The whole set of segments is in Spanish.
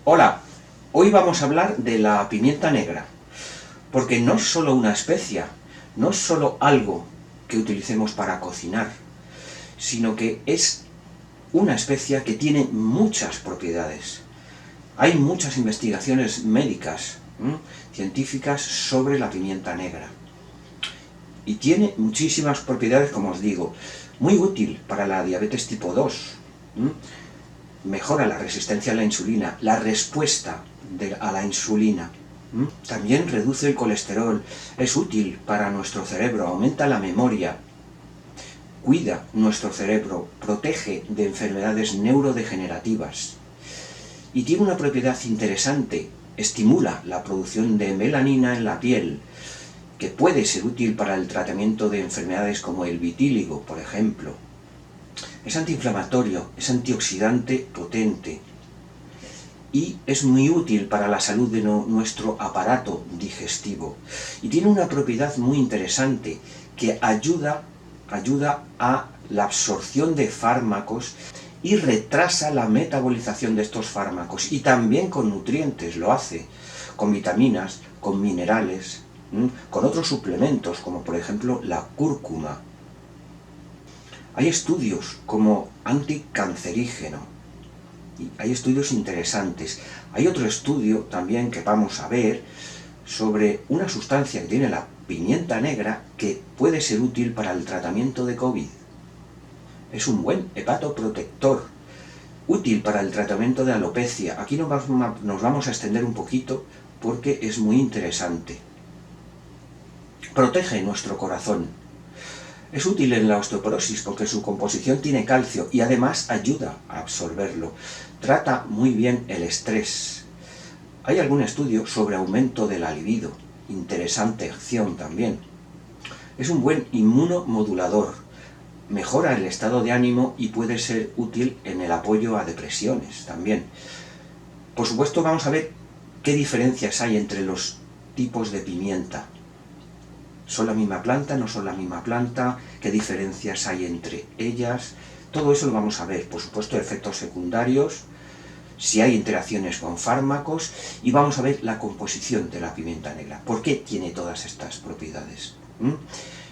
Hola, hoy vamos a hablar de la pimienta negra, porque no es solo una especia, no es solo algo que utilicemos para cocinar, sino que es una especia que tiene muchas propiedades. Hay muchas investigaciones médicas, científicas sobre la pimienta negra. Y tiene muchísimas propiedades, como os digo, muy útil para la diabetes tipo 2. Mejora la resistencia a la insulina, la respuesta a la insulina. También reduce el colesterol, es útil para nuestro cerebro, aumenta la memoria, cuida nuestro cerebro, protege de enfermedades neurodegenerativas. Y tiene una propiedad interesante, estimula la producción de melanina en la piel, que puede ser útil para el tratamiento de enfermedades como el vitíligo, por ejemplo. Es antiinflamatorio, es antioxidante potente y es muy útil para la salud de nuestro aparato digestivo. Y tiene una propiedad muy interesante que ayuda a la absorción de fármacos y retrasa la metabolización de estos fármacos. Y también con nutrientes lo hace, con vitaminas, con minerales, con otros suplementos, como por ejemplo la cúrcuma. Hay estudios como anticancerígeno, y hay estudios interesantes. Hay otro estudio también que vamos a ver sobre una sustancia que tiene la pimienta negra que puede ser útil para el tratamiento de COVID. Es un buen hepatoprotector, útil para el tratamiento de alopecia. Aquí nos vamos a extender un poquito porque es muy interesante. Protege nuestro corazón. Es útil en la osteoporosis porque su composición tiene calcio y además ayuda a absorberlo. Trata muy bien el estrés. Hay algún estudio sobre aumento de la libido. Interesante acción también. Es un buen inmunomodulador. Mejora el estado de ánimo y puede ser útil en el apoyo a depresiones también. Por supuesto, vamos a ver qué diferencias hay entre los tipos de pimienta. ¿Son la misma planta? ¿No son la misma planta? ¿Qué diferencias hay entre ellas? Todo eso lo vamos a ver. Por supuesto, efectos secundarios, si hay interacciones con fármacos, y vamos a ver la composición de la pimienta negra. ¿Por qué tiene todas estas propiedades?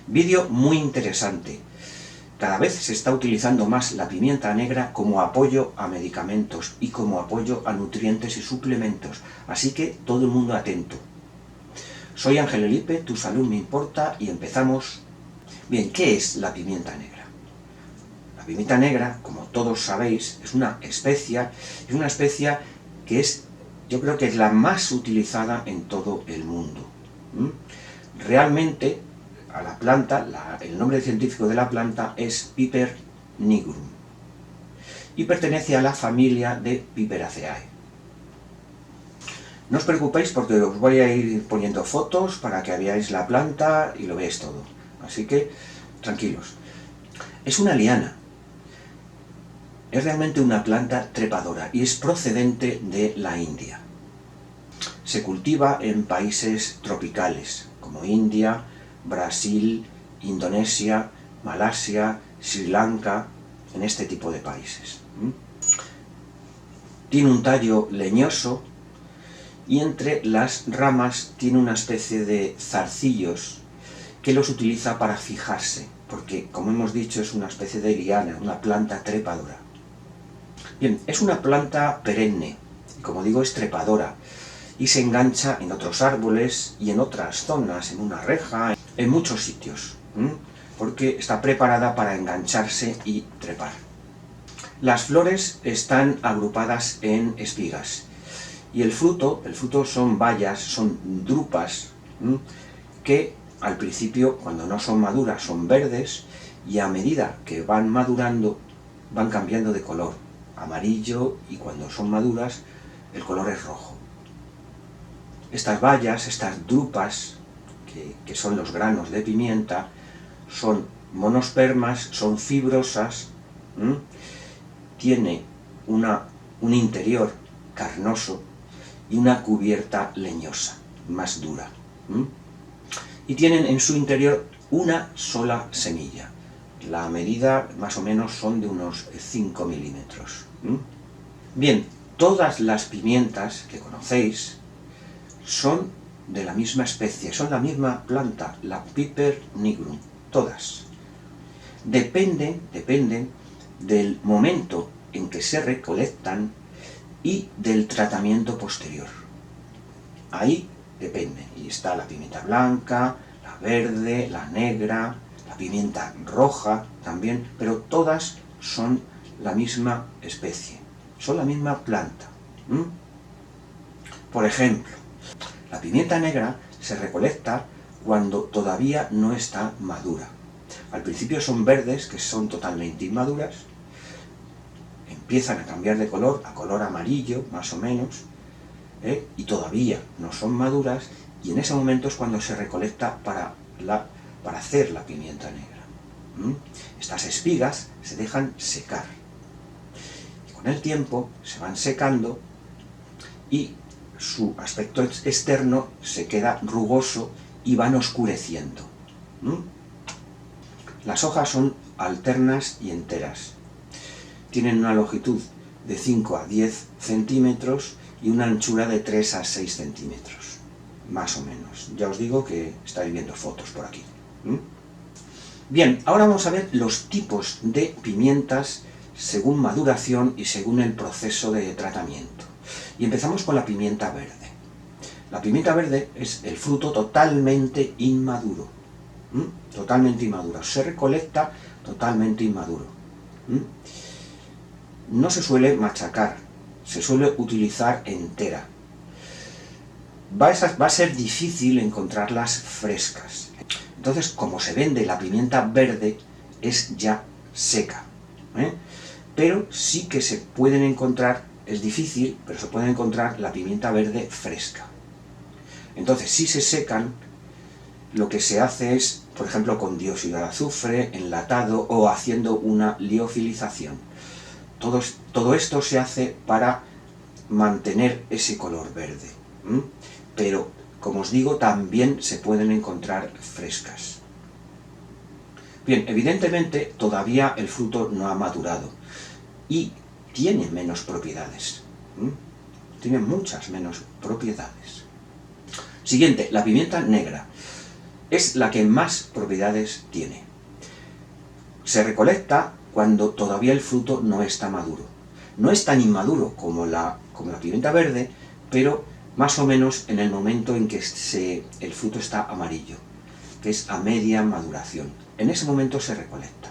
Vídeo muy interesante. Cada vez se está utilizando más la pimienta negra como apoyo a medicamentos y como apoyo a nutrientes y suplementos. Así que todo el mundo atento. Soy Ángel Elipe, tu salud me importa y empezamos. Bien, ¿qué es la pimienta negra? La pimienta negra, como todos sabéis, es una especia que yo creo que es la más utilizada en todo el mundo. Realmente, a la planta, el nombre científico de la planta es Piper nigrum y pertenece a la familia de Piperaceae. No os preocupéis porque os voy a ir poniendo fotos para que veáis la planta y lo veáis todo. Así que, tranquilos. Es una liana. Es realmente una planta trepadora y es procedente de la India. Se cultiva en países tropicales como India, Brasil, Indonesia, Malasia, Sri Lanka, en este tipo de países. Tiene un tallo leñoso y entre las ramas tiene una especie de zarcillos que los utiliza para fijarse, porque, como hemos dicho, es una especie de liana, una planta trepadora. Bien, es una planta perenne, y como digo, es trepadora, y se engancha en otros árboles y en otras zonas, en una reja, en muchos sitios, porque está preparada para engancharse y trepar. Las flores están agrupadas en espigas, y el fruto son bayas, son drupas, que al principio, cuando no son maduras, son verdes, y a medida que van madurando, van cambiando de color, amarillo, y cuando son maduras, el color es rojo. Estas bayas, estas drupas, que son los granos de pimienta, son monospermas, son fibrosas, tiene un interior carnoso y una cubierta leñosa, más dura. Y tienen en su interior una sola semilla. La medida más o menos son de unos 5 milímetros. Bien, Todas las pimientas que conocéis son de la misma especie, son la misma planta, la Piper nigrum, todas. Dependen del momento en que se recolectan y del tratamiento posterior. Ahí dependen. Y está la pimienta blanca, la verde, la negra, la pimienta roja también, pero todas son la misma especie, son la misma planta. Por ejemplo, la pimienta negra se recolecta cuando todavía no está madura. Al principio son verdes, que son totalmente inmaduras, empiezan a cambiar de color, a color amarillo, más o menos, y todavía no son maduras, y en ese momento es cuando se recolecta para hacer la pimienta negra. Estas espigas se dejan secar, y con el tiempo se van secando, y su aspecto externo se queda rugoso y van oscureciendo. Las hojas son alternas y enteras. Tienen una longitud de 5 a 10 centímetros y una anchura de 3 a 6 centímetros, más o menos. Ya os digo que estáis viendo fotos por aquí. Bien, ahora vamos a ver los tipos de pimientas según maduración y según el proceso de tratamiento. Y empezamos con la pimienta verde. La pimienta verde es el fruto totalmente inmaduro. Totalmente inmaduro. Se recolecta totalmente inmaduro. No se suele machacar, se suele utilizar entera. Va a ser difícil encontrarlas frescas. Entonces, como se vende la pimienta verde, es ya seca. Pero sí que se pueden encontrar, es difícil, pero se puede encontrar la pimienta verde fresca. Entonces, si se secan, lo que se hace es, por ejemplo, con dióxido de azufre, enlatado o haciendo una liofilización. Todo esto se hace para mantener ese color verde. Pero, como os digo, también se pueden encontrar frescas. Bien, evidentemente todavía el fruto no ha madurado y tiene menos propiedades. Tiene muchas menos propiedades. Siguiente, la pimienta negra. Es la que más propiedades tiene. Se recolecta cuando todavía el fruto no está maduro. No es tan inmaduro como la pimienta verde, pero más o menos en el momento en que el fruto está amarillo, que es a media maduración. En ese momento se recolecta.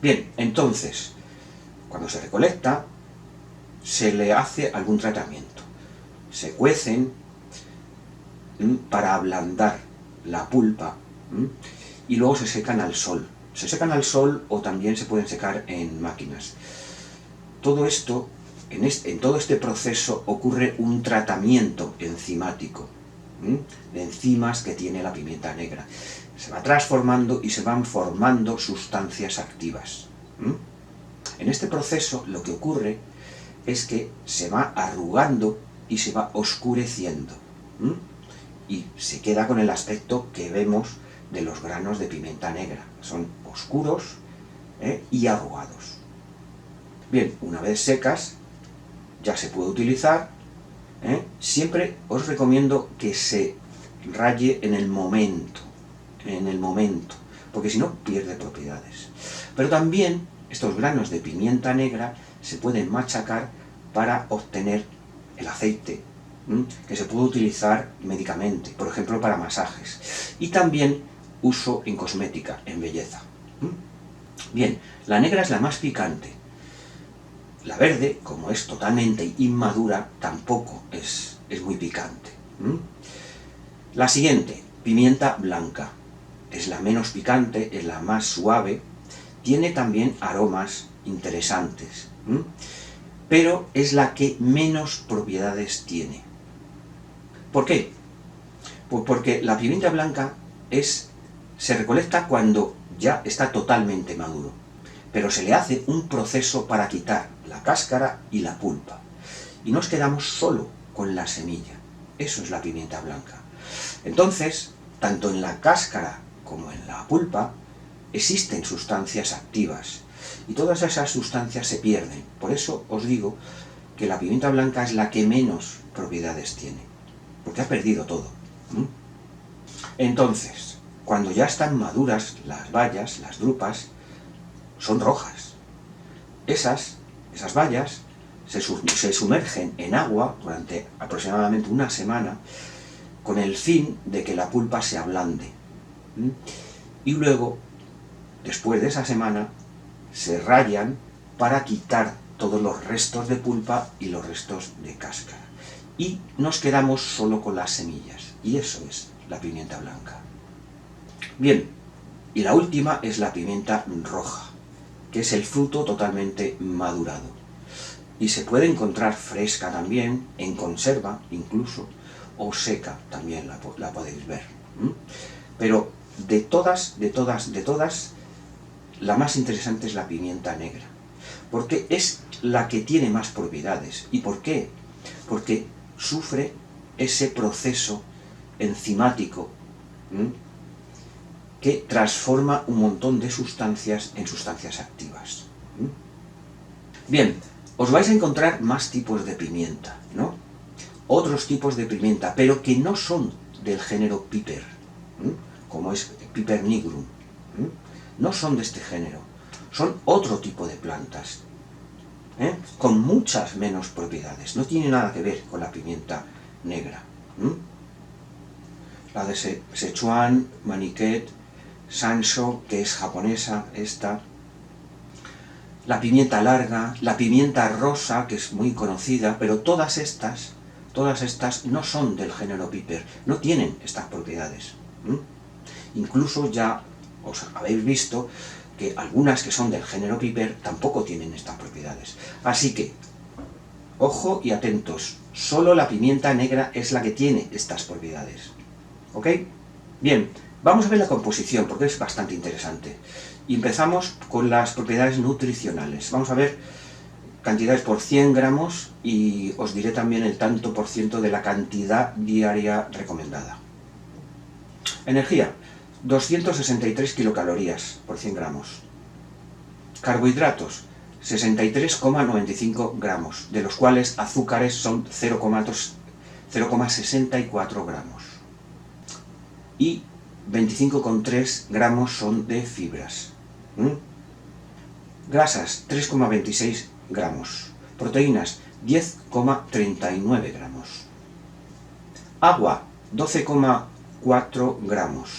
Bien, entonces, cuando se recolecta, se le hace algún tratamiento. Se cuecen para ablandar la pulpa y luego se secan al sol. Se secan al sol o también se pueden secar en máquinas. Todo esto, en todo este proceso ocurre un tratamiento enzimático de enzimas que tiene la pimienta negra. Se va transformando y se van formando sustancias activas. En este proceso lo que ocurre es que se va arrugando y se va oscureciendo. Y se queda con el aspecto que vemos de los granos de pimienta negra. Son oscuros y arrugados. Bien, una vez secas, ya se puede utilizar. Siempre os recomiendo que se raye en el momento, porque si no pierde propiedades. Pero también estos granos de pimienta negra se pueden machacar para obtener el aceite, que se puede utilizar médicamente, por ejemplo para masajes, y también uso en cosmética, en belleza. Bien, la negra es la más picante. La verde, como es totalmente inmadura, tampoco es muy picante. La siguiente, pimienta blanca. Es la menos picante, es la más suave, tiene también aromas interesantes, pero es la que menos propiedades tiene. ¿Por qué? Pues porque la pimienta blanca se recolecta cuando ya está totalmente maduro, pero se le hace un proceso para quitar la cáscara y la pulpa, y nos quedamos solo con la semilla. Eso es la pimienta blanca. Entonces, tanto en la cáscara como en la pulpa existen sustancias activas, y todas esas sustancias se pierden. Por eso os digo que la pimienta blanca es la que menos propiedades tiene, porque ha perdido todo. Entonces, cuando ya están maduras las bayas, las drupas, son rojas. Esas bayas se sumergen en agua durante aproximadamente una semana con el fin de que la pulpa se ablande. Y luego, después de esa semana, se rayan para quitar todos los restos de pulpa y los restos de cáscara. Y nos quedamos solo con las semillas. Y eso es la pimienta blanca. Bien, y la última es la pimienta roja, que es el fruto totalmente madurado. Y se puede encontrar fresca también, en conserva incluso, o seca también la podéis ver. Pero de todas, la más interesante es la pimienta negra, porque es la que tiene más propiedades. ¿Y por qué? Porque sufre ese proceso enzimático que transforma un montón de sustancias en sustancias activas. Bien, os vais a encontrar más tipos de pimienta, ¿no? Otros tipos de pimienta, pero que no son del género piper, como es Piper nigrum. No son de este género, son otro tipo de plantas, con muchas menos propiedades. No tiene nada que ver con la pimienta negra. La de Sichuan, Maniquet, Sansho, que es japonesa, esta. La pimienta larga, la pimienta rosa, que es muy conocida, pero todas estas no son del género piper, no tienen estas propiedades. Incluso ya os habéis visto que algunas que son del género piper tampoco tienen estas propiedades. Así que, ojo y atentos, solo la pimienta negra es la que tiene estas propiedades. ¿Ok? Bien, vamos a ver la composición, porque es bastante interesante. Y empezamos con las propiedades nutricionales. Vamos a ver cantidades por 100 gramos y os diré también el tanto por ciento de la cantidad diaria recomendada. Energía, 263 kilocalorías por 100 gramos. Carbohidratos, 63,95 gramos, de los cuales azúcares son 0,64 gramos. Y 25,3 gramos son de fibras. Grasas, 3,26 gramos. Proteínas, 10,39 gramos. Agua, 12,4 gramos.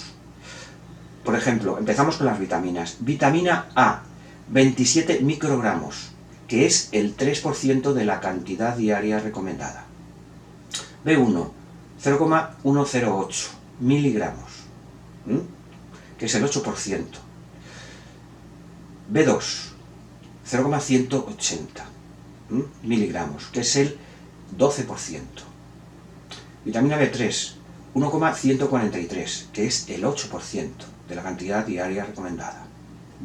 Por ejemplo, empezamos con las vitaminas. Vitamina A, 27 microgramos, que es el 3% de la cantidad diaria recomendada. B1, 0,108 miligramos, que es el 8%. B2, 0,180 miligramos, que es el 12%. Vitamina B3, 1,143, que es el 8% de la cantidad diaria recomendada.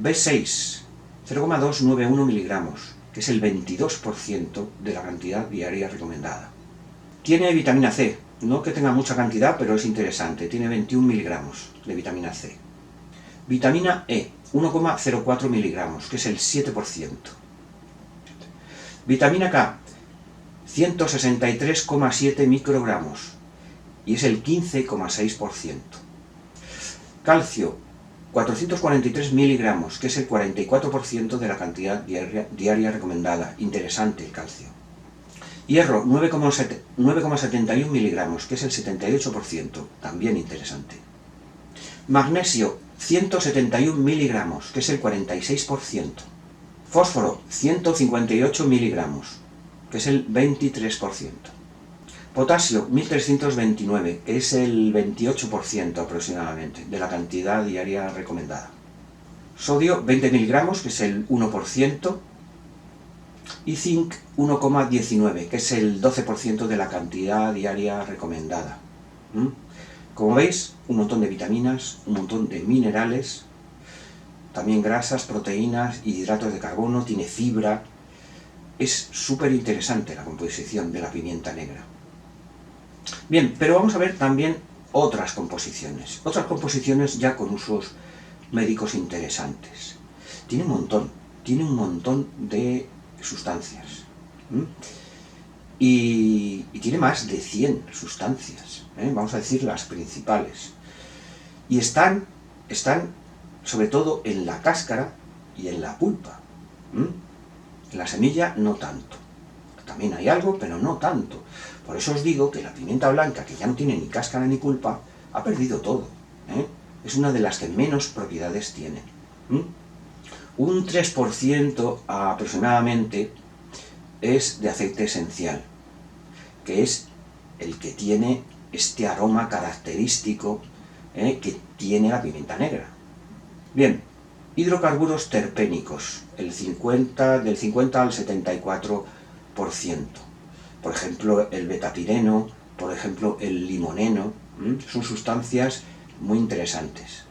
B6, 0,291 miligramos, que es el 22% de la cantidad diaria recomendada. Tiene vitamina C, no que tenga mucha cantidad, pero es interesante, tiene 21 miligramos de vitamina C. Vitamina E, 1,04 miligramos, que es el 7%. Vitamina K, 163,7 microgramos, y es el 15,6%. Calcio, 443 miligramos, que es el 44% de la cantidad diaria recomendada. Interesante el calcio. Hierro, 9,71 miligramos, que es el 78%. También interesante. Magnesio, 171 miligramos, que es el 46%. Fósforo, 158 miligramos, que es el 23%. Potasio, 1329, que es el 28% aproximadamente de la cantidad diaria recomendada. Sodio, 20 miligramos, que es el 1%. Y zinc, 1,19, que es el 12% de la cantidad diaria recomendada. Como veis, un montón de vitaminas, un montón de minerales, también grasas, proteínas y hidratos de carbono, tiene fibra. Es súper interesante la composición de la pimienta negra. Bien, pero vamos a ver también otras composiciones ya con usos médicos interesantes. Tiene un montón de sustancias. y tiene más de 100 sustancias, vamos a decir las principales. Y están sobre todo en la cáscara y en la pulpa. En la semilla no tanto. También hay algo, pero no tanto. Por eso os digo que la pimienta blanca, que ya no tiene ni cáscara ni pulpa, ha perdido todo. Es una de las que menos propiedades tiene. Un 3% aproximadamente es de aceite esencial, que es el que tiene este aroma característico que tiene la pimienta negra. Bien, hidrocarburos terpénicos, del 50 al 74%. Por ejemplo, el betapireno, por ejemplo, el limoneno, son sustancias muy interesantes.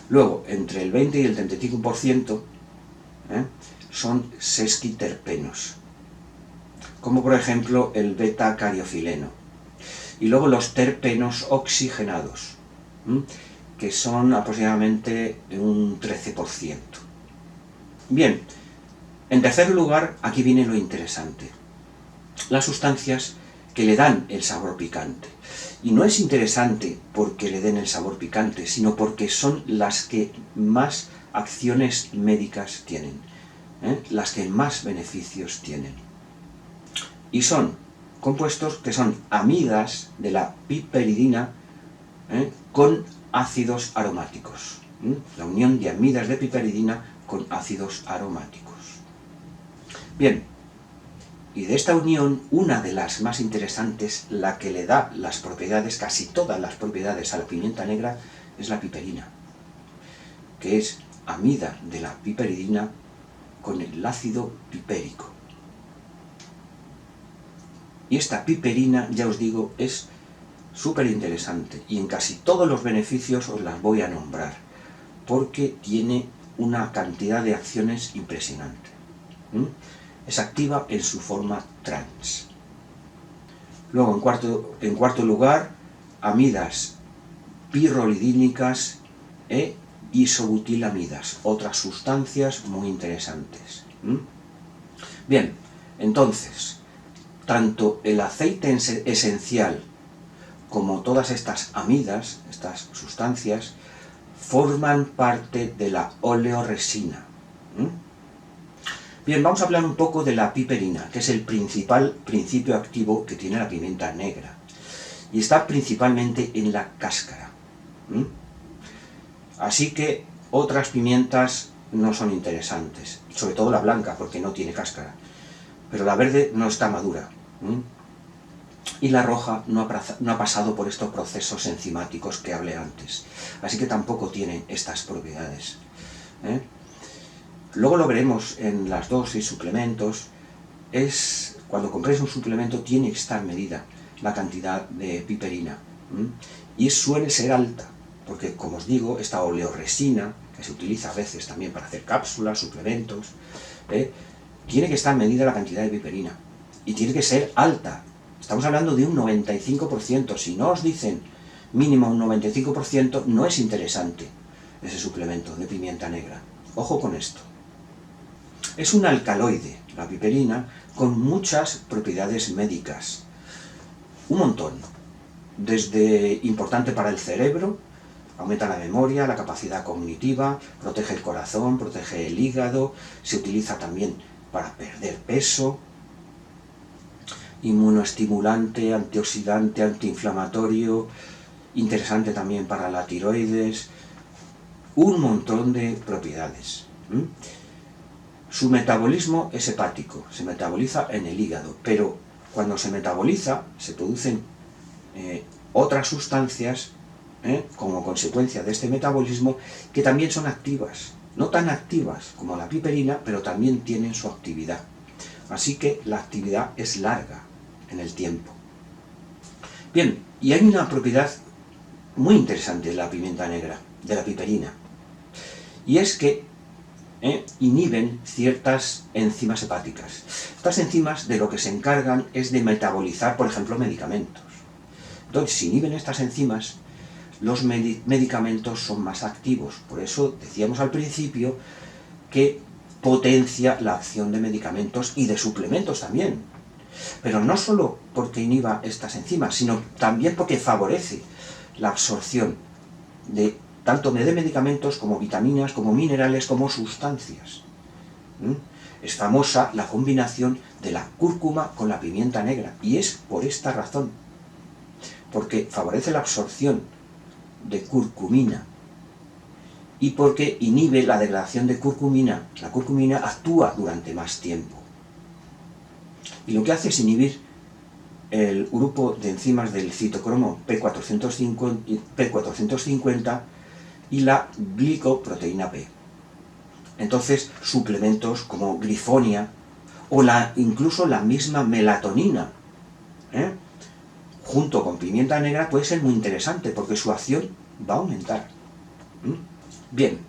Luego, entre el 20 y el 35% son sesquiterpenos, como por ejemplo el beta-cariofileno. Y luego los terpenos oxigenados, que son aproximadamente un 13%. Bien, en tercer lugar, aquí viene lo interesante. Las sustancias que le dan el sabor picante. Y no es interesante porque le den el sabor picante, sino porque son las que más acciones médicas tienen, las que más beneficios tienen. Y son compuestos que son amidas de la piperidina con ácidos aromáticos. La unión de amidas de piperidina con ácidos aromáticos. Bien, y de esta unión, una de las más interesantes, la que le da las propiedades, casi todas las propiedades a la pimienta negra, es la piperina, que es amida de la piperidina con el ácido pipérico. Y esta piperina, ya os digo, es súper interesante, y en casi todos los beneficios os las voy a nombrar, porque tiene una cantidad de acciones impresionante. Es activa en su forma trans. Luego, en cuarto lugar, amidas pirrolidínicas e isobutilamidas, otras sustancias muy interesantes. Bien, entonces, tanto el aceite esencial como todas estas amidas, estas sustancias, forman parte de la oleoresina. Bien, vamos a hablar un poco de la piperina, que es el principal principio activo que tiene la pimienta negra. Y está principalmente en la cáscara. Así que otras pimientas no son interesantes, sobre todo la blanca, porque no tiene cáscara. Pero la verde no está madura. Y la roja no ha pasado por estos procesos enzimáticos que hablé antes. Así que tampoco tiene estas propiedades. Luego lo veremos en las dosis, suplementos. Cuando compréis un suplemento tiene que estar medida la cantidad de piperina. Y suele ser alta, porque como os digo, esta oleoresina, que se utiliza a veces también para hacer cápsulas, suplementos, tiene que estar medida la cantidad de piperina. Y tiene que ser alta. Estamos hablando de un 95%. Si no os dicen mínimo un 95%, no es interesante ese suplemento de pimienta negra. Ojo con esto. Es un alcaloide, la piperina, con muchas propiedades médicas. Un montón. Desde importante para el cerebro, aumenta la memoria, la capacidad cognitiva, protege el corazón, protege el hígado, se utiliza también para perder peso, inmunoestimulante, antioxidante, antiinflamatorio, interesante también para la tiroides, un montón de propiedades. Su metabolismo es hepático, se metaboliza en el hígado, pero cuando se metaboliza se producen otras sustancias como consecuencia de este metabolismo que también son activas, no tan activas como la piperina, pero también tienen su actividad. Así que la actividad es larga en el tiempo. Bien, y hay una propiedad muy interesante de la pimienta negra, de la piperina, y es que inhiben ciertas enzimas hepáticas. Estas enzimas de lo que se encargan es de metabolizar, por ejemplo, medicamentos. Entonces, si inhiben estas enzimas, los medicamentos son más activos. Por eso decíamos al principio que potencia la acción de medicamentos y de suplementos también. Pero no solo porque inhiba estas enzimas, sino también porque favorece la absorción de tanto de medicamentos como vitaminas, como minerales, como sustancias. Es famosa la combinación de la cúrcuma con la pimienta negra, y es por esta razón, porque favorece la absorción de curcumina y porque inhibe la degradación de curcumina. La curcumina actúa durante más tiempo y lo que hace es inhibir el grupo de enzimas del citocromo P450 y la glicoproteína P. Entonces, suplementos como glifonia o incluso la misma melatonina, junto con pimienta negra, puede ser muy interesante porque su acción va a aumentar. Bien,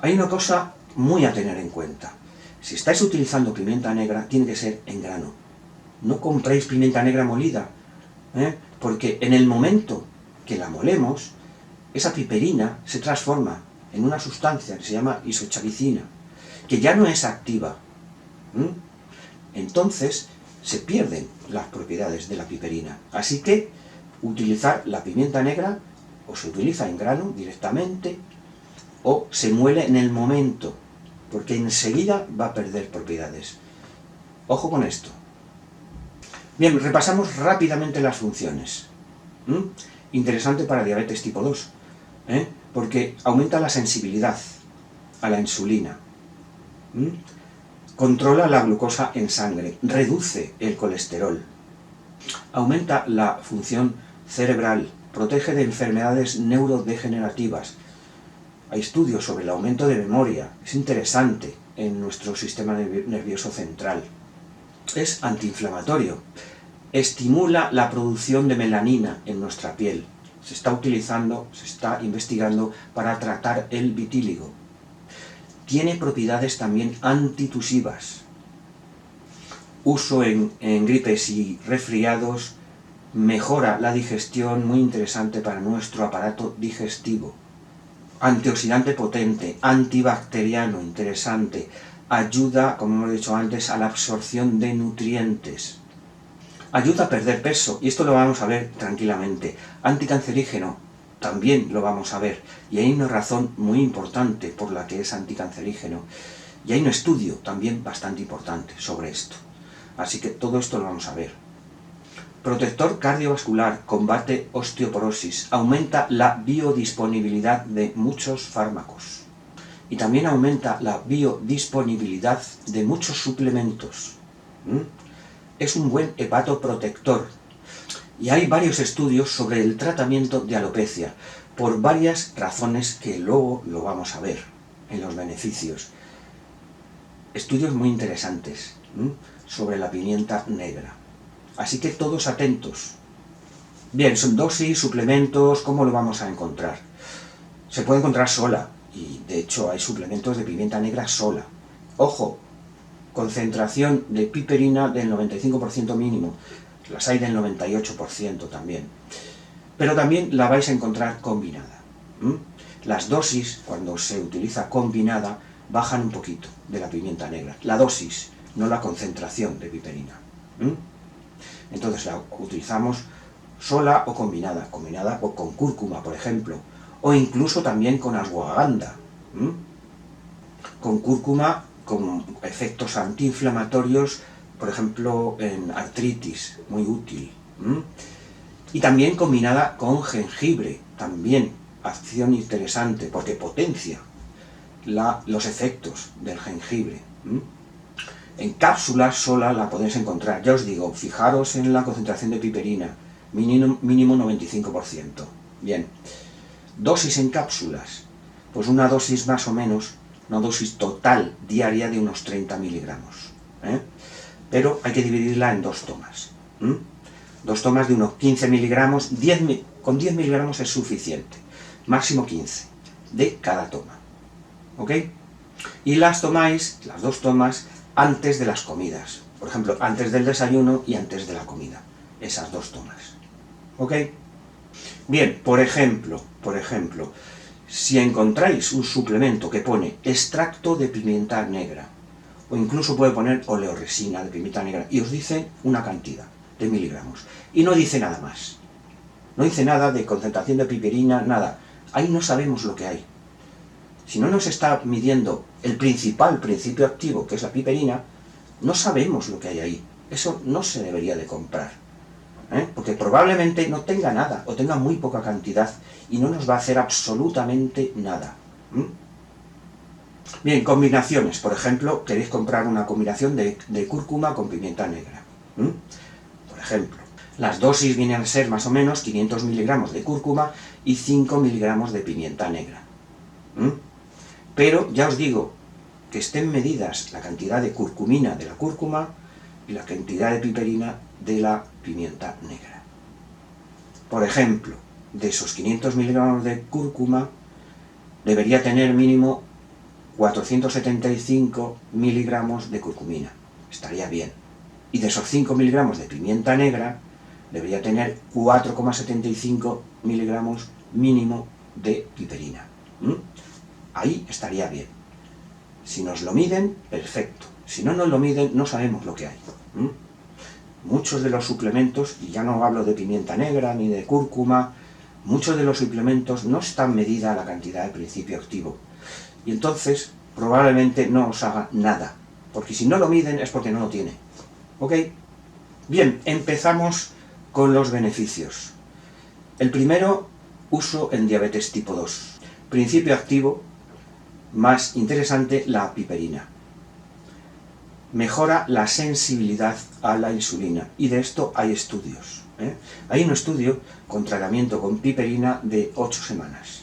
hay una cosa muy a tener en cuenta. Si estáis utilizando pimienta negra, tiene que ser en grano. No compréis pimienta negra molida, porque en el momento que la molemos, esa piperina se transforma en una sustancia que se llama isochavicina, que ya no es activa. Entonces se pierden las propiedades de la piperina. Así que utilizar la pimienta negra o se utiliza en grano directamente o se muele en el momento, porque enseguida va a perder propiedades. Ojo con esto. Bien, repasamos rápidamente las funciones. Interesante para diabetes tipo 2, porque aumenta la sensibilidad a la insulina, controla la glucosa en sangre, reduce el colesterol, aumenta la función cerebral, protege de enfermedades neurodegenerativas. Hay estudios sobre el aumento de memoria, es interesante en nuestro sistema nervioso central. Es antiinflamatorio, estimula la producción de melanina en nuestra piel. Se está investigando para tratar el vitíligo. Tiene propiedades también antitusivas. Uso en gripes y resfriados, mejora la digestión, muy interesante para nuestro aparato digestivo. Antioxidante potente, antibacteriano, interesante, ayuda, como hemos dicho antes, a la absorción de nutrientes. Ayuda a perder peso, y esto lo vamos a ver tranquilamente. Anticancerígeno, también lo vamos a ver, y hay una razón muy importante por la que es anticancerígeno. Y hay un estudio también bastante importante sobre esto. Así que todo esto lo vamos a ver. Protector cardiovascular, combate osteoporosis, aumenta la biodisponibilidad de muchos fármacos. Y también aumenta la biodisponibilidad de muchos suplementos. Es un buen hepatoprotector. Y hay varios estudios sobre el tratamiento de alopecia, por varias razones que luego lo vamos a ver en los beneficios. Estudios muy interesantes sobre la pimienta negra. Así que todos atentos. Bien, son dosis, suplementos, ¿cómo lo vamos a encontrar? Se puede encontrar sola, y de hecho hay suplementos de pimienta negra sola. Ojo, concentración de piperina del 95% mínimo, las hay del 98% también. Pero también la vais a encontrar combinada. Las dosis, cuando se utiliza combinada, bajan un poquito de la pimienta negra. La dosis, no la concentración de piperina. Entonces la utilizamos sola o combinada o con cúrcuma, por ejemplo, o incluso también con ashwagandha. Con cúrcuma, con efectos antiinflamatorios, por ejemplo, en artritis, muy útil. Y también combinada con jengibre, también acción interesante, porque potencia los efectos del jengibre. En cápsulas sola la podéis encontrar, ya os digo, fijaros en la concentración de piperina, mínimo 95%. Bien, dosis en cápsulas, pues una dosis más o menos, una dosis total diaria de unos 30 miligramos. Pero hay que dividirla en dos tomas. Dos tomas de unos 15 miligramos, con 10 miligramos es suficiente, máximo 15 de cada toma. ¿Ok? Y las tomáis, las dos tomas, antes de las comidas. Por ejemplo, antes del desayuno y antes de la comida. Esas dos tomas. ¿Ok? Bien, por ejemplo, si encontráis un suplemento que pone extracto de pimienta negra o incluso puede poner oleoresina de pimienta negra, y os dice una cantidad de miligramos. Y no dice nada más. No dice nada de concentración de piperina, nada. Ahí no sabemos lo que hay. Si no nos está midiendo el principal principio activo, que es la piperina, no sabemos lo que hay ahí. Eso no se debería de comprar, porque probablemente no tenga nada, o tenga muy poca cantidad, y no nos va a hacer absolutamente nada. Bien, combinaciones. Por ejemplo, queréis comprar una combinación de cúrcuma con pimienta negra. Por ejemplo, las dosis vienen a ser más o menos 500 miligramos de cúrcuma y 5 miligramos de pimienta negra. Pero ya os digo que estén medidas la cantidad de curcumina de la cúrcuma y la cantidad de piperina de la pimienta negra. Por ejemplo, de esos 500 miligramos de cúrcuma debería tener mínimo 475 miligramos de curcumina. Estaría bien. Y de esos 5 miligramos de pimienta negra debería tener 4,75 miligramos mínimo de piperina. Ahí estaría bien. Si nos lo miden, perfecto. Si no nos lo miden, no sabemos lo que hay. Muchos de los suplementos, y ya no hablo de pimienta negra ni de cúrcuma, muchos de los suplementos no están medida la cantidad de principio activo. Y entonces, probablemente no os haga nada. Porque si no lo miden es porque no lo tiene. ¿Ok? Bien, empezamos con los beneficios. El primero, uso en diabetes tipo 2. Principio activo, más interesante, la piperina. Mejora la sensibilidad a la insulina, y de esto hay estudios. Hay un estudio con tratamiento con piperina de 8 semanas.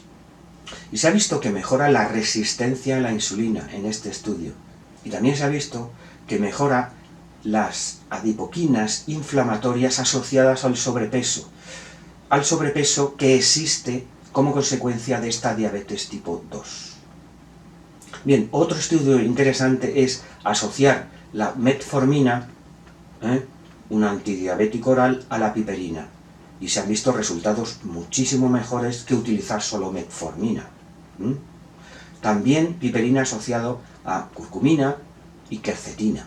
Y se ha visto que mejora la resistencia a la insulina en este estudio. Y también se ha visto que mejora las adipoquinas inflamatorias asociadas al sobrepeso que existe como consecuencia de esta diabetes tipo 2. Bien, otro estudio interesante es asociar la metformina, un antidiabético oral, a la piperina. Y se han visto resultados muchísimo mejores que utilizar solo metformina. También piperina asociado a curcumina y quercetina,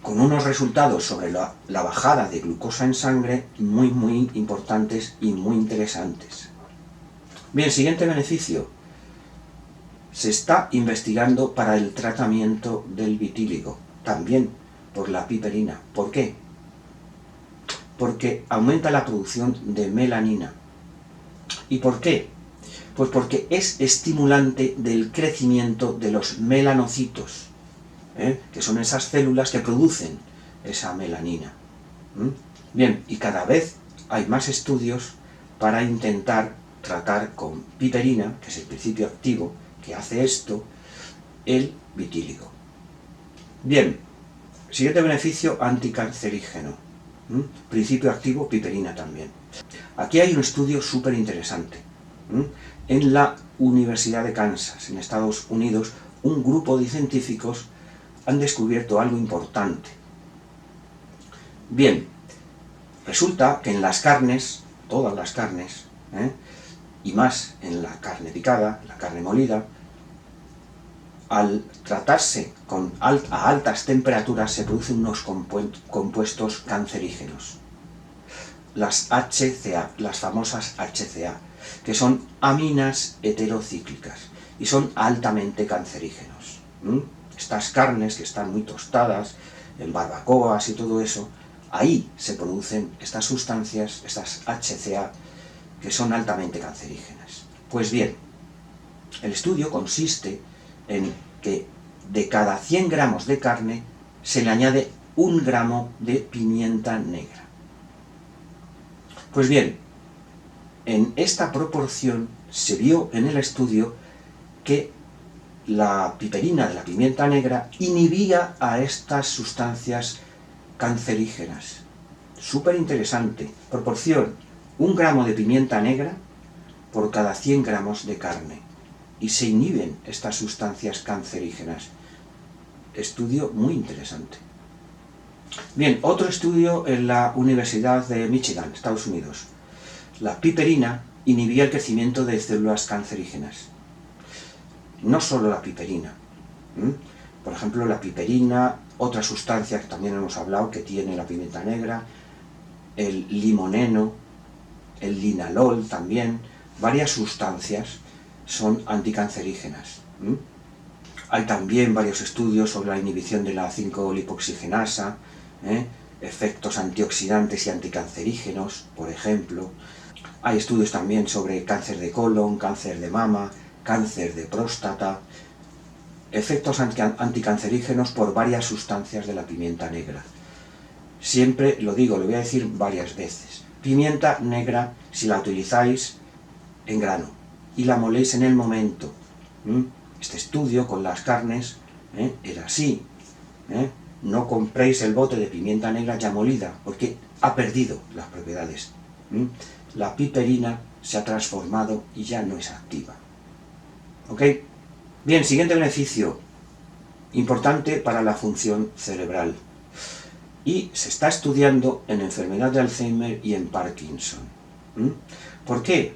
con unos resultados sobre la bajada de glucosa en sangre muy importantes y muy interesantes. Bien, siguiente beneficio. Se está investigando para el tratamiento del vitíligo, también por la piperina. ¿Por qué? Porque aumenta la producción de melanina. ¿Y por qué? Pues porque es estimulante del crecimiento de los melanocitos, que son esas células que producen esa melanina. Bien, y cada vez hay más estudios para intentar tratar con piperina, que es el principio activo que hace esto, el vitíligo. Bien, siguiente beneficio, anticancerígeno. Principio activo, piperina también. Aquí hay un estudio súper interesante. En la Universidad de Kansas, en Estados Unidos, un grupo de científicos han descubierto algo importante. Bien, resulta que en las carnes, todas las carnes, y más en la carne picada, la carne molida, al tratarse a altas temperaturas se producen unos compuestos cancerígenos. Las HCA, las famosas HCA, que son aminas heterocíclicas y son altamente cancerígenos. Estas carnes que están muy tostadas, en barbacoas y todo eso, ahí se producen estas sustancias, estas HCA, que son altamente cancerígenas. Pues bien, el estudio consiste en que de cada 100 gramos de carne se le añade 1 gramo de pimienta negra. Pues bien, en esta proporción se vio en el estudio que la piperina de la pimienta negra inhibía a estas sustancias cancerígenas. Súper interesante. Proporción: 1 gramo de pimienta negra por cada 100 gramos de carne. Y se inhiben estas sustancias cancerígenas. Estudio muy interesante. Bien, otro estudio en la Universidad de Michigan, Estados Unidos. La piperina inhibía el crecimiento de células cancerígenas. No solo la piperina. Por ejemplo, la piperina, otra sustancia que también hemos hablado que tiene la pimienta negra, el limoneno, el linalol también, varias sustancias son anticancerígenas. Hay también varios estudios sobre la inhibición de la 5-lipoxigenasa, efectos antioxidantes y anticancerígenos, por ejemplo. Hay estudios también sobre cáncer de colon, cáncer de mama, cáncer de próstata, efectos anticancerígenos por varias sustancias de la pimienta negra. Siempre lo digo, lo voy a decir varias veces. Pimienta negra, si la utilizáis en grano y la moléis en el momento. Este estudio con las carnes era así. No compréis el bote de pimienta negra ya molida, porque ha perdido las propiedades. La piperina se ha transformado y ya no es activa. ¿Ok? Bien, siguiente beneficio, importante para la función cerebral. Y se está estudiando en enfermedad de Alzheimer y en Parkinson. ¿Por qué?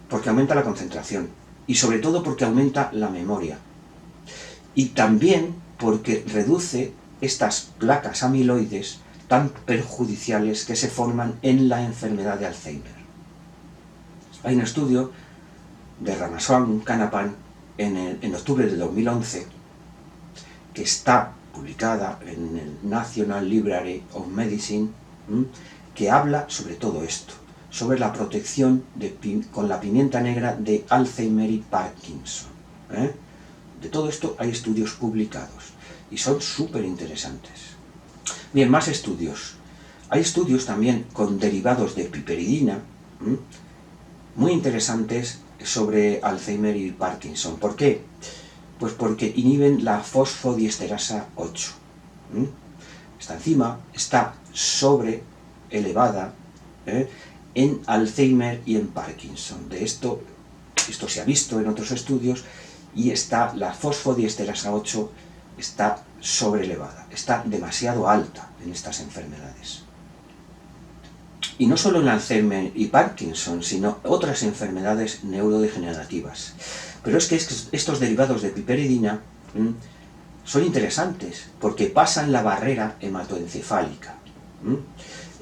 Porque aumenta la concentración y sobre todo porque aumenta la memoria. Y también porque reduce estas placas amiloides tan perjudiciales que se forman en la enfermedad de Alzheimer. Hay un estudio de Ramaswamy Kanapan en octubre de 2011 que está publicada en el National Library of Medicine, que habla sobre todo esto, sobre la protección con la pimienta negra de Alzheimer y Parkinson. De todo esto hay estudios publicados y son súper interesantes. Bien, más estudios. Hay estudios también con derivados de piperidina, muy interesantes sobre Alzheimer y Parkinson. ¿Por qué? Pues porque inhiben la fosfodiesterasa 8. Esta enzima está sobreelevada en Alzheimer y en Parkinson. De esto se ha visto en otros estudios y la fosfodiesterasa 8 está sobreelevada, está demasiado alta en estas enfermedades. Y no solo en Alzheimer y Parkinson, sino otras enfermedades neurodegenerativas. Pero es que estos derivados de piperidina son interesantes porque pasan la barrera hematoencefálica.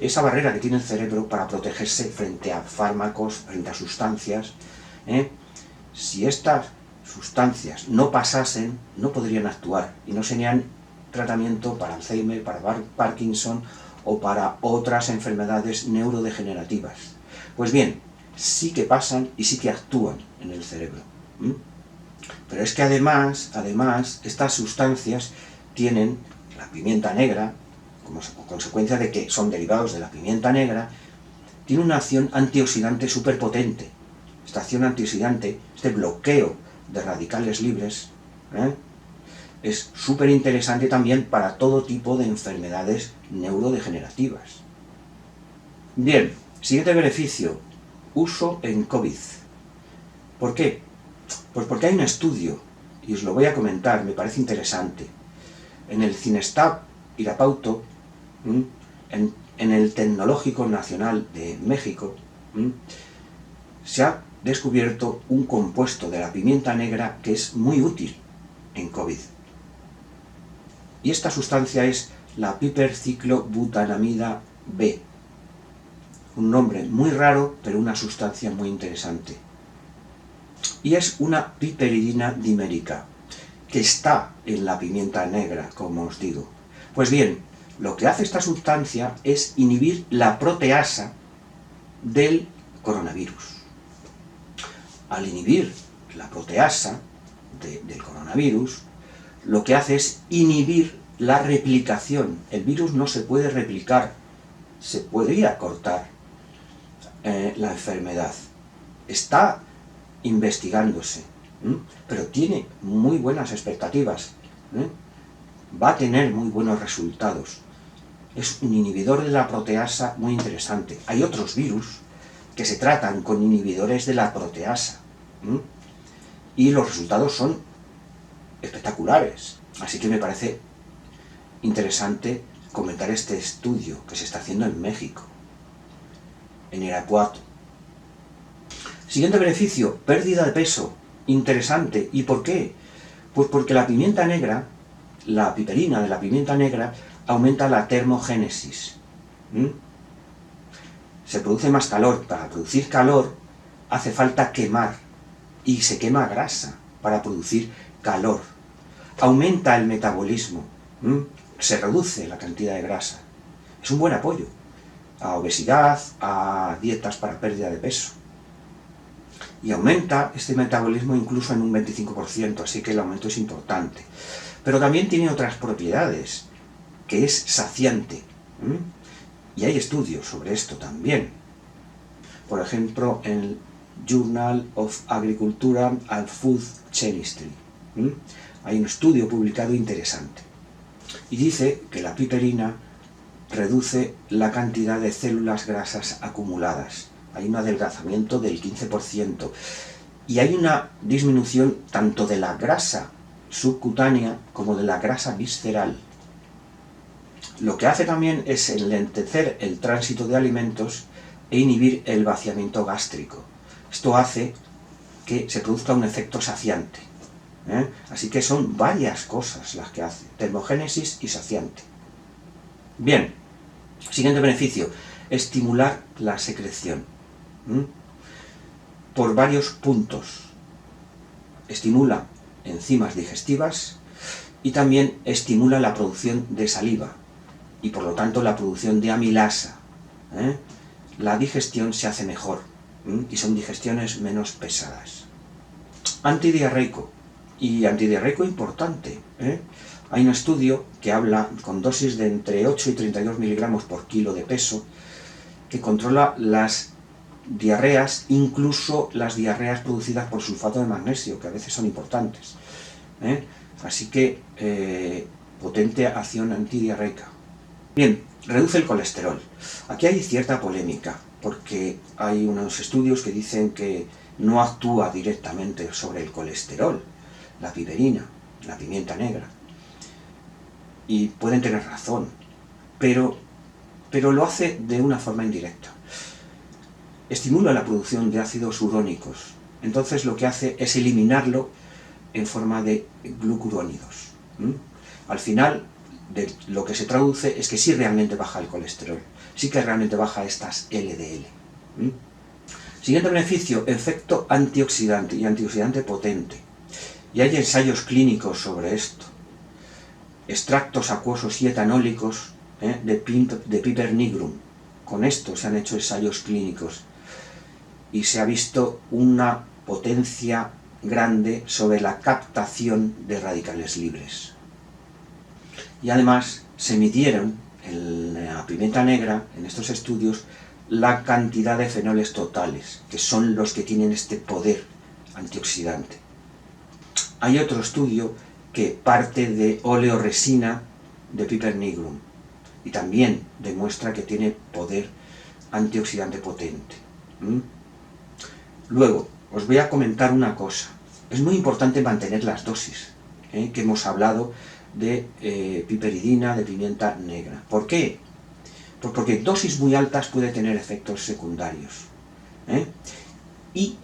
Esa barrera que tiene el cerebro para protegerse frente a fármacos, frente a sustancias. Si estas sustancias no pasasen, no podrían actuar y no serían tratamiento para Alzheimer, para Parkinson o para otras enfermedades neurodegenerativas. Pues bien, sí que pasan y sí que actúan en el cerebro. Pero es que además, estas sustancias tienen la pimienta negra, como consecuencia de que son derivados de la pimienta negra, tiene una acción antioxidante súper potente. Esta acción antioxidante, este bloqueo de radicales libres, es súper interesante también para todo tipo de enfermedades neurodegenerativas. Bien, siguiente beneficio, uso en COVID. ¿Por qué? Pues porque hay un estudio, y os lo voy a comentar, me parece interesante. En el CINESTAB Irapauto, en el Tecnológico Nacional de México, se ha descubierto un compuesto de la pimienta negra que es muy útil en COVID. Y esta sustancia es la piperciclobutanamida B. Un nombre muy raro, pero una sustancia muy interesante. Y es una piperidina dimérica, que está en la pimienta negra, como os digo. Pues bien, lo que hace esta sustancia es inhibir la proteasa del coronavirus. Al inhibir la proteasa del coronavirus, lo que hace es inhibir la replicación. El virus no se puede replicar, se podría cortar la enfermedad. Está investigándose, pero tiene muy buenas expectativas, va a tener muy buenos resultados. Es un inhibidor de la proteasa muy interesante. Hay otros virus que se tratan con inhibidores de la proteasa, y los resultados son espectaculares. Así que me parece interesante comentar este estudio que se está haciendo en México, en Irapuato. Siguiente beneficio, pérdida de peso. Interesante. ¿Y por qué? Pues porque la pimienta negra la piperina de la pimienta negra aumenta la termogénesis. Se produce más calor. Para producir calor hace falta quemar, y se quema grasa para producir calor. Aumenta el metabolismo, se reduce la cantidad de grasa. Es un buen apoyo a obesidad, a dietas para pérdida de peso. Y aumenta este metabolismo incluso en un 25%, así que el aumento es importante. Pero también tiene otras propiedades, que es saciante. Y hay estudios sobre esto también. Por ejemplo, en el Journal of Agricultural and Food Chemistry. Hay un estudio publicado interesante. Y dice que la piperina reduce la cantidad de células grasas acumuladas. Hay un adelgazamiento del 15%. Y hay una disminución tanto de la grasa subcutánea como de la grasa visceral. Lo que hace también es enlentecer el tránsito de alimentos e inhibir el vaciamiento gástrico. Esto hace que se produzca un efecto saciante. Así que son varias cosas las que hace: termogénesis y saciante. Bien, siguiente beneficio: estimular la secreción. Por varios puntos. Estimula enzimas digestivas y también estimula la producción de saliva y por lo tanto la producción de amilasa. La digestión se hace mejor y son digestiones menos pesadas. Antidiarreico, y antidiarreico importante. Hay un estudio que habla con dosis de entre 8 y 32 miligramos por kilo de peso que controla las diarreas, incluso las diarreas producidas por sulfato de magnesio, que a veces son importantes. Así que potente acción antidiarreica. Bien, reduce el colesterol. Aquí hay cierta polémica, porque hay unos estudios que dicen que no actúa directamente sobre el colesterol, la piperina, la pimienta negra. Y pueden tener razón, pero lo hace de una forma indirecta. Estimula la producción de ácidos urónicos, entonces lo que hace es eliminarlo en forma de glucurónidos. Al final, lo que se traduce es que sí realmente baja el colesterol, sí que realmente baja estas LDL. Siguiente beneficio: efecto antioxidante y antioxidante potente. Y hay ensayos clínicos sobre esto. Extractos acuosos y etanólicos de Piper nigrum. Con esto se han hecho ensayos clínicos y se ha visto una potencia grande sobre la captación de radicales libres. Y además se midieron en la pimienta negra, en estos estudios, la cantidad de fenoles totales, que son los que tienen este poder antioxidante. Hay otro estudio que parte de oleoresina de Piper nigrum y también demuestra que tiene poder antioxidante potente. Luego, os voy a comentar una cosa. Es muy importante mantener las dosis, que hemos hablado de piperidina, de pimienta negra. ¿Por qué? Pues porque dosis muy altas puede tener efectos secundarios. Y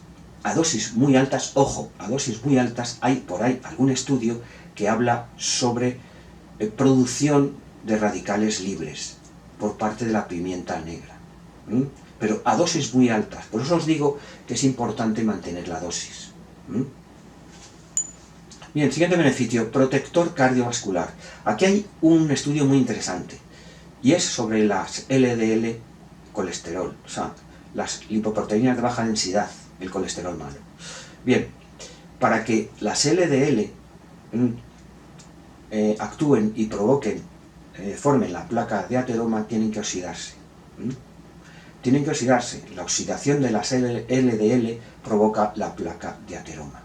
a dosis muy altas, ojo, a dosis muy altas hay por ahí algún estudio que habla sobre producción de radicales libres por parte de la pimienta negra. Pero a dosis muy altas. Por eso os digo que es importante mantener la dosis. Bien, siguiente beneficio: protector cardiovascular. Aquí hay un estudio muy interesante y es sobre las LDL colesterol, o sea, las lipoproteínas de baja densidad, el colesterol malo. Bien, para que las LDL actúen y provoquen, formen la placa de ateroma, tienen que oxidarse. Tienen que oxidarse. La oxidación de las LDL provoca la placa de ateroma.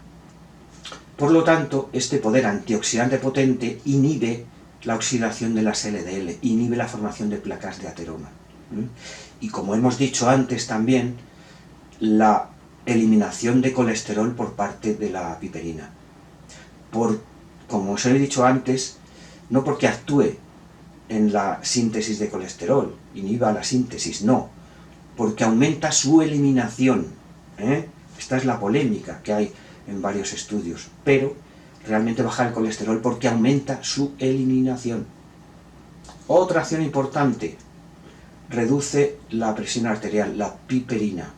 Por lo tanto, este poder antioxidante potente inhibe la oxidación de las LDL, inhibe la formación de placas de ateroma. Y como hemos dicho antes también, la eliminación de colesterol por parte de la piperina. Como os he dicho antes, no porque actúe en la síntesis de colesterol, inhiba la síntesis, no, porque aumenta su eliminación. Esta es la polémica que hay en varios estudios, pero realmente bajar el colesterol porque aumenta su eliminación. Otra acción importante, reduce la presión arterial, la piperina.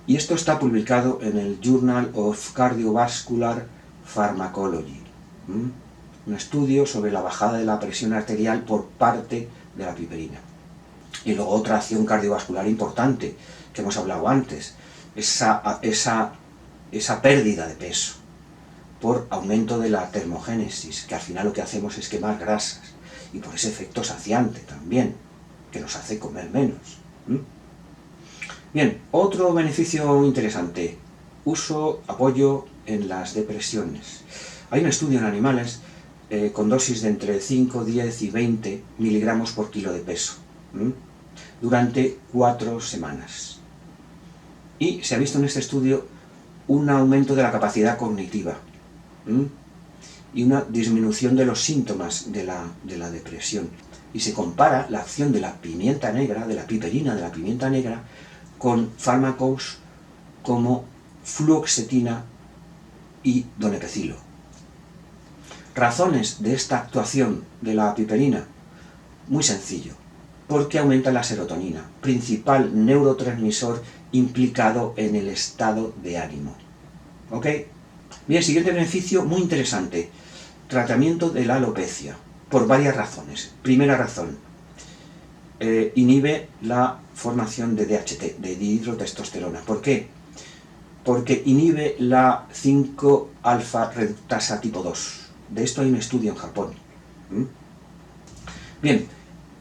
Y esto está publicado en el Journal of Cardiovascular Pharmacology. Un estudio sobre la bajada de la presión arterial por parte de la piperina. Y luego otra acción cardiovascular importante, que hemos hablado antes, esa pérdida de peso por aumento de la termogénesis, que al final lo que hacemos es quemar grasas, y por ese efecto saciante también, que nos hace comer menos. Bien, otro beneficio interesante, apoyo en las depresiones. Hay un estudio en animales con dosis de entre 5, 10 y 20 miligramos por kilo de peso, durante 4 semanas. Y se ha visto en este estudio un aumento de la capacidad cognitiva y una disminución de los síntomas de la depresión. Y se compara la acción de la pimienta negra, de la piperina de la pimienta negra, con fármacos como fluoxetina y donepezilo. Razones de esta actuación de la piperina, muy sencillo, porque aumenta la serotonina, principal neurotransmisor implicado en el estado de ánimo. ¿Ok? Bien, siguiente beneficio muy interesante, tratamiento de la alopecia, por varias razones. Primera razón, inhibe la formación de DHT, de dihidrotestosterona. ¿Por qué? Porque inhibe la 5-alfa reductasa tipo 2. De esto hay un estudio en Japón. Bien,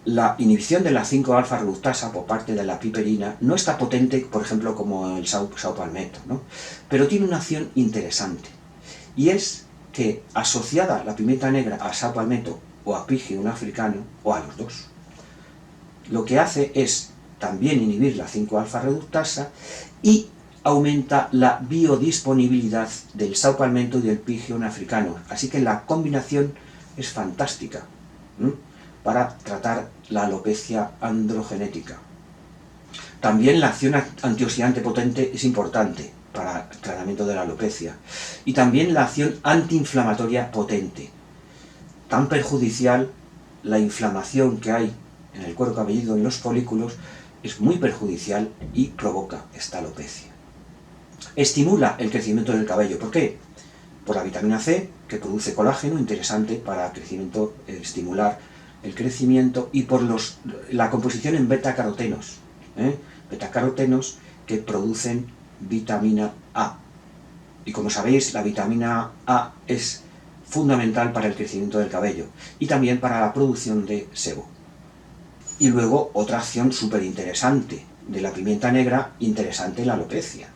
la inhibición de la 5-alfa reductasa por parte de la piperina no está potente, por ejemplo, como el saupalmeto, ¿no? Pero tiene una acción interesante. Y es que asociada la pimienta negra a saupalmeto o a pigeon africano, o a los dos, lo que hace es también inhibir la 5-alfa reductasa y aumenta la biodisponibilidad del saupalmeto y del pigeon africano. Así que la combinación es fantástica para tratar la alopecia androgenética. También la acción antioxidante potente es importante para el tratamiento de la alopecia. Y también la acción antiinflamatoria potente. Tan perjudicial, la inflamación que hay en el cuero cabelludo, en los folículos, es muy perjudicial y provoca esta alopecia. Estimula el crecimiento del cabello. ¿Por qué? Por la vitamina C, que produce colágeno, interesante para crecimiento, estimular el crecimiento, y por la composición en betacarotenos, betacarotenos que producen vitamina A. Y como sabéis, la vitamina A es fundamental para el crecimiento del cabello y también para la producción de sebo. Y luego otra acción súper interesante de la pimienta negra, interesante en la alopecia,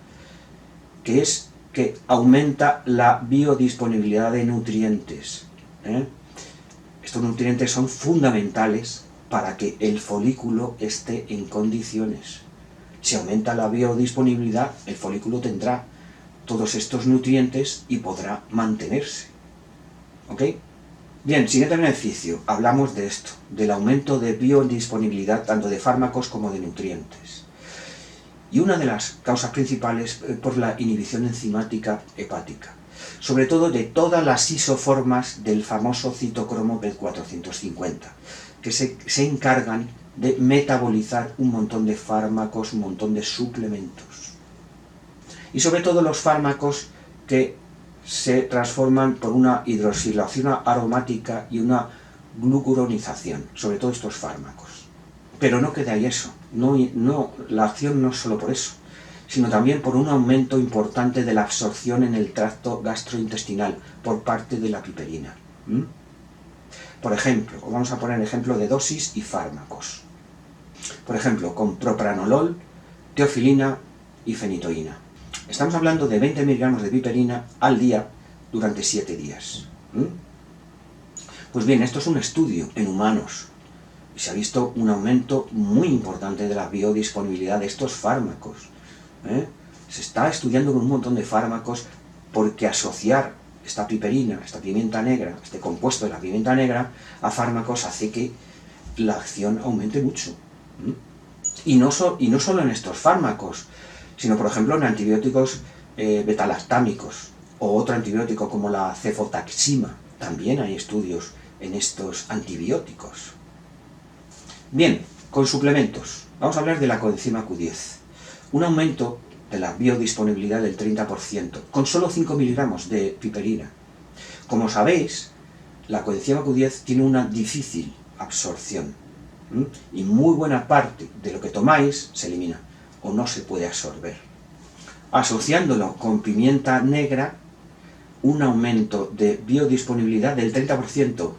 que es que aumenta la biodisponibilidad de nutrientes. Estos nutrientes son fundamentales para que el folículo esté en condiciones. Si aumenta la biodisponibilidad, el folículo tendrá todos estos nutrientes y podrá mantenerse. ¿Ok? Bien, siguiente beneficio, hablamos de esto, del aumento de biodisponibilidad tanto de fármacos como de nutrientes. Y una de las causas principales por la inhibición enzimática hepática, sobre todo de todas las isoformas del famoso citocromo P450, que se encargan de metabolizar un montón de fármacos, un montón de suplementos. Y sobre todo los fármacos que se transforman por una hidroxilación aromática y una glucuronización, sobre todo estos fármacos. Pero no queda ahí eso, la acción no es solo por eso, sino también por un aumento importante de la absorción en el tracto gastrointestinal por parte de la piperina. Por ejemplo, vamos a poner ejemplo de dosis y fármacos. Por ejemplo, con propranolol, teofilina y fenitoína. Estamos hablando de 20 miligramos de piperina al día durante 7 días. Pues bien, esto es un estudio en humanos y se ha visto un aumento muy importante de la biodisponibilidad de estos fármacos. Se está estudiando con un montón de fármacos porque asociar esta piperina, esta pimienta negra, este compuesto de la pimienta negra a fármacos hace que la acción aumente mucho. Y no solo en estos fármacos, sino por ejemplo en antibióticos betalactámicos o otro antibiótico como la cefotaxima. También hay estudios en estos antibióticos. Bien, con suplementos. Vamos a hablar de la coenzima Q10. Un aumento de la biodisponibilidad del 30%, con solo 5 miligramos de piperina. Como sabéis, la coenzima Q10 tiene una difícil absorción, y muy buena parte de lo que tomáis se elimina o no se puede absorber. Asociándolo con pimienta negra, un aumento de biodisponibilidad del 30%,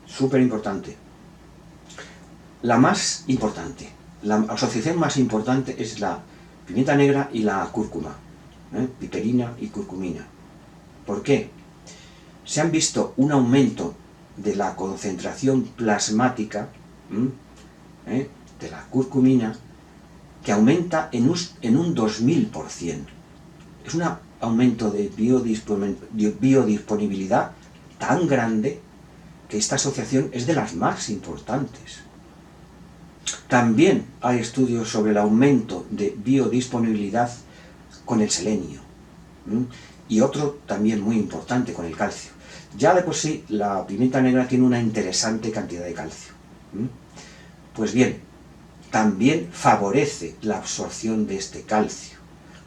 súper importante. La más importante, la asociación más importante es la pimienta negra y la cúrcuma, piperina y curcumina. ¿Por qué? Se han visto un aumento de la concentración plasmática de la curcumina que aumenta en un 2000%. Es un aumento de biodisponibilidad tan grande que esta asociación es de las más importantes. También hay estudios sobre el aumento de biodisponibilidad con el selenio, y otro también muy importante con el calcio. Ya de por sí la pimienta negra tiene una interesante cantidad de calcio. Pues bien, también favorece la absorción de este calcio.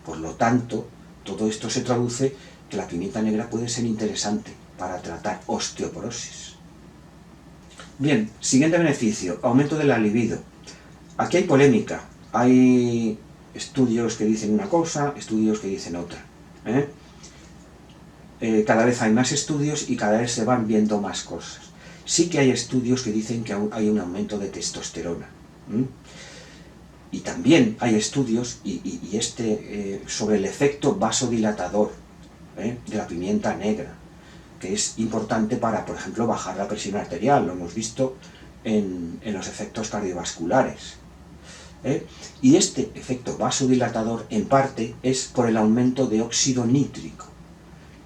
Por lo tanto, todo esto se traduce que la pimienta negra puede ser interesante para tratar osteoporosis. Bien, siguiente beneficio, aumento de la libido. Aquí hay polémica, hay estudios que dicen una cosa, estudios que dicen otra. Cada vez hay más estudios y cada vez se van viendo más cosas. Sí que hay estudios que dicen que hay un aumento de testosterona. Y también hay estudios sobre el efecto vasodilatador de la pimienta negra, que es importante para, por ejemplo, bajar la presión arterial. Lo hemos visto en los efectos cardiovasculares. Y este efecto vasodilatador, en parte, es por el aumento de óxido nítrico.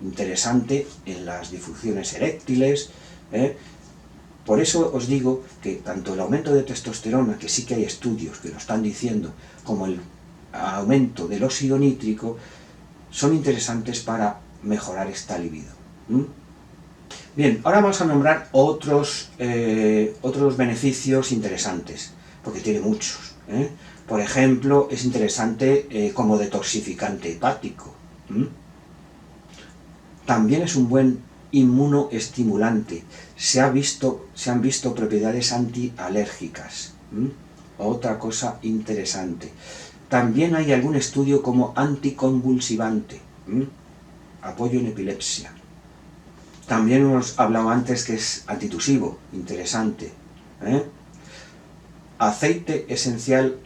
Interesante en las disfunciones eréctiles. Por eso os digo que tanto el aumento de testosterona, que sí que hay estudios que lo están diciendo, como el aumento del óxido nítrico, son interesantes para mejorar esta libido. Bien, ahora vamos a nombrar otros beneficios interesantes, porque tiene muchos. Por ejemplo, es interesante como detoxificante hepático. También es un buen inmunoestimulante. Se han visto propiedades antialérgicas. Otra cosa interesante. También hay algún estudio como anticonvulsivante. Apoyo en epilepsia. También hemos hablado antes que es antitusivo. Interesante. Aceite esencial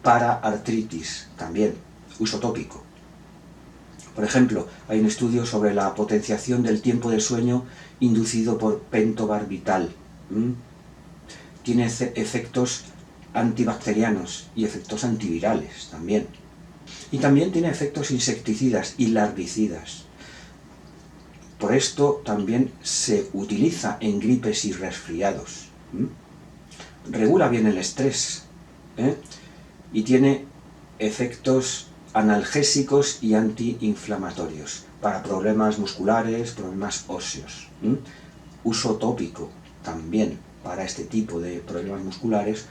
para artritis. También. Uso tópico. Por ejemplo, hay un estudio sobre la potenciación del tiempo de sueño inducido por pentobarbital. Tiene efectos antibacterianos y efectos antivirales también. Y también tiene efectos insecticidas y larvicidas. Por esto también se utiliza en gripes y resfriados. Regula bien el estrés. Y tiene efectos analgésicos y antiinflamatorios para problemas musculares, problemas óseos. Uso tópico también para este tipo de problemas musculares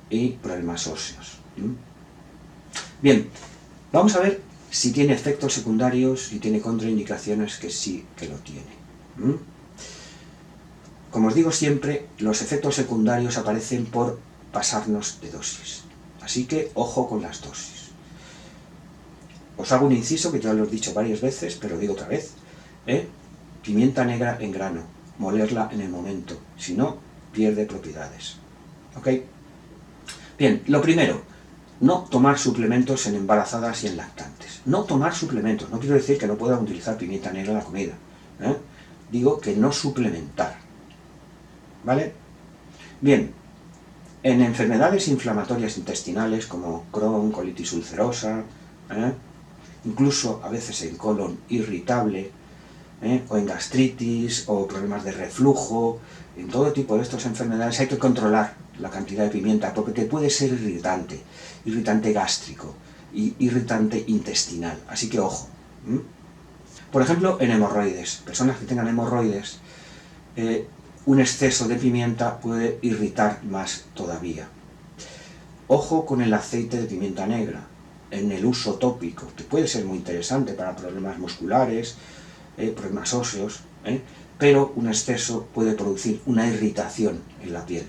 y problemas óseos. Bien, vamos a ver si tiene efectos secundarios, si tiene contraindicaciones, que sí que lo tiene. Como os digo siempre, los efectos secundarios aparecen por pasarnos de dosis. Así que ojo con las dosis. Os hago un inciso que ya lo he dicho varias veces, pero digo otra vez. Pimienta negra en grano, molerla en el momento, si no, pierde propiedades. ¿Ok? Bien, lo primero, no tomar suplementos en embarazadas y en lactantes. No tomar suplementos, no quiero decir que no puedan utilizar pimienta negra en la comida. Digo que no suplementar. ¿Vale? Bien, en enfermedades inflamatorias intestinales como Crohn, colitis ulcerosa, incluso a veces en colon irritable, o en gastritis, o problemas de reflujo, en todo tipo de estas enfermedades hay que controlar la cantidad de pimienta, porque te puede ser irritante gástrico, y irritante intestinal, así que ojo. Por ejemplo, en hemorroides. Personas que tengan hemorroides, un exceso de pimienta puede irritar más todavía. Ojo con el aceite de pimienta negra en el uso tópico, que puede ser muy interesante para problemas musculares, problemas óseos, pero un exceso puede producir una irritación en la piel.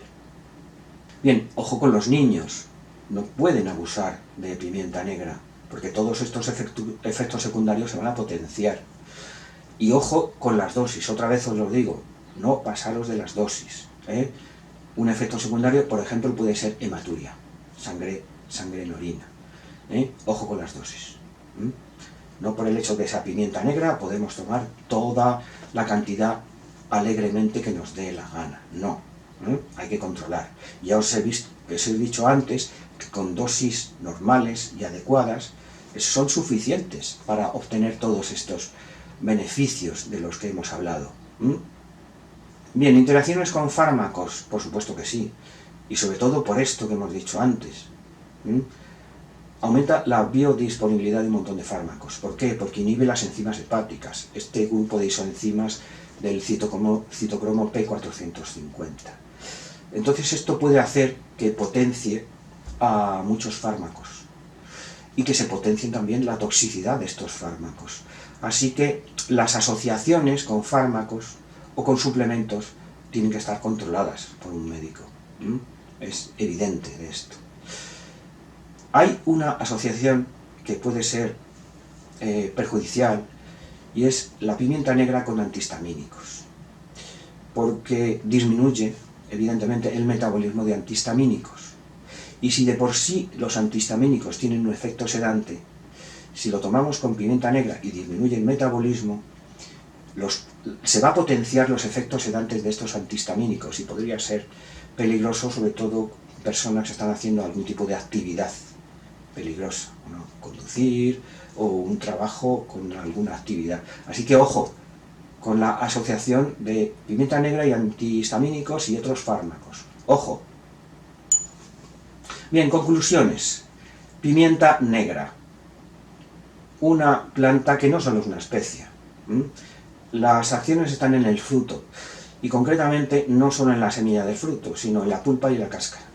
Bien, ojo con los niños, no pueden abusar de pimienta negra, porque todos estos efectos secundarios se van a potenciar. Y ojo con las dosis, otra vez os lo digo, no pasaros de las dosis. Un efecto secundario, por ejemplo, puede ser hematuria, sangre en orina. Ojo con las dosis. No por el hecho de esa pimienta negra podemos tomar toda la cantidad alegremente que nos dé la gana, no. Hay que controlar. Ya os he dicho antes que con dosis normales y adecuadas son suficientes para obtener todos estos beneficios de los que hemos hablado. Bien, interacciones con fármacos, por supuesto que sí, y sobre todo por esto que hemos dicho antes. Aumenta la biodisponibilidad de un montón de fármacos. ¿Por qué? Porque inhibe las enzimas hepáticas, este grupo de isoenzimas del citocromo P450. Entonces esto puede hacer que potencie a muchos fármacos y que se potencie también la toxicidad de estos fármacos. Así que las asociaciones con fármacos o con suplementos tienen que estar controladas por un médico. Es evidente de esto. Hay una asociación que puede ser perjudicial y es la pimienta negra con antihistamínicos, porque disminuye evidentemente el metabolismo de antihistamínicos. Y si de por sí los antihistamínicos tienen un efecto sedante, si lo tomamos con pimienta negra y disminuye el metabolismo, se va a potenciar los efectos sedantes de estos antihistamínicos y podría ser peligroso, sobre todo personas que están haciendo algún tipo de actividad peligrosa, ¿no? Conducir o un trabajo con alguna actividad. Así que ojo con la asociación de pimienta negra y antihistamínicos y otros fármacos. Ojo. Bien, conclusiones. Pimienta negra. Una planta que no solo es una especie. Las acciones están en el fruto y concretamente no solo en la semilla del fruto, sino en la pulpa y la cáscara.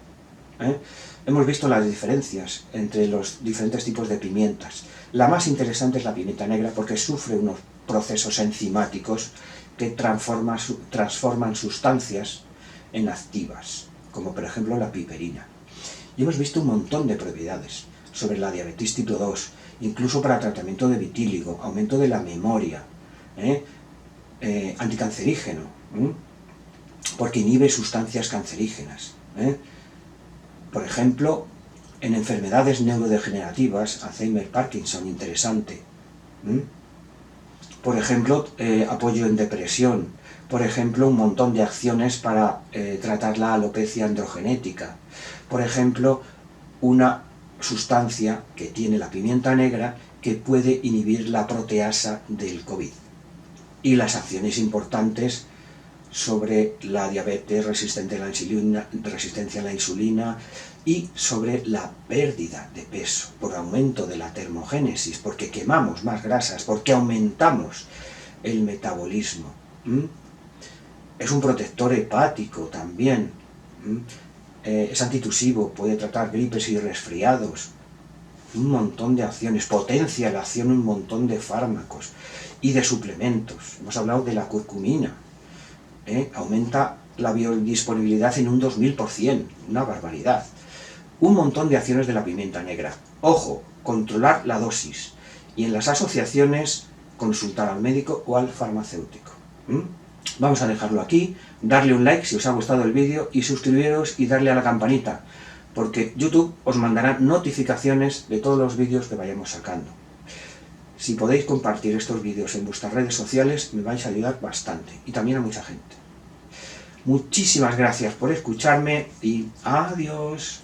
Hemos visto las diferencias entre los diferentes tipos de pimientas. La más interesante es la pimienta negra porque sufre unos procesos enzimáticos que transforman sustancias en activas, como por ejemplo la piperina. Y hemos visto un montón de propiedades sobre la diabetes tipo 2, incluso para tratamiento de vitíligo, aumento de la memoria, anticancerígeno, porque inhibe sustancias cancerígenas. Por ejemplo, en enfermedades neurodegenerativas, Alzheimer, Parkinson, interesante. Por ejemplo, apoyo en depresión. Por ejemplo, un montón de acciones para tratar la alopecia androgenética. Por ejemplo, una sustancia que tiene la pimienta negra que puede inhibir la proteasa del COVID. Y las acciones importantes sobre la diabetes resistente a la insulina, resistencia a la insulina y sobre la pérdida de peso por aumento de la termogénesis, porque quemamos más grasas, porque aumentamos el metabolismo. Es un protector hepático también. Es antitusivo, puede tratar gripes y resfriados. Un montón de acciones, potencia la acción un montón de fármacos y de suplementos. Hemos hablado de la curcumina. Aumenta la biodisponibilidad en un 2000%, una barbaridad. Un montón de acciones de la pimienta negra. Ojo, controlar la dosis. Y en las asociaciones, consultar al médico o al farmacéutico. Vamos a dejarlo aquí, darle un like si os ha gustado el vídeo y suscribiros y darle a la campanita, porque YouTube os mandará notificaciones de todos los vídeos que vayamos sacando. Si podéis compartir estos vídeos en vuestras redes sociales, me vais a ayudar bastante, y también a mucha gente. Muchísimas gracias por escucharme y adiós.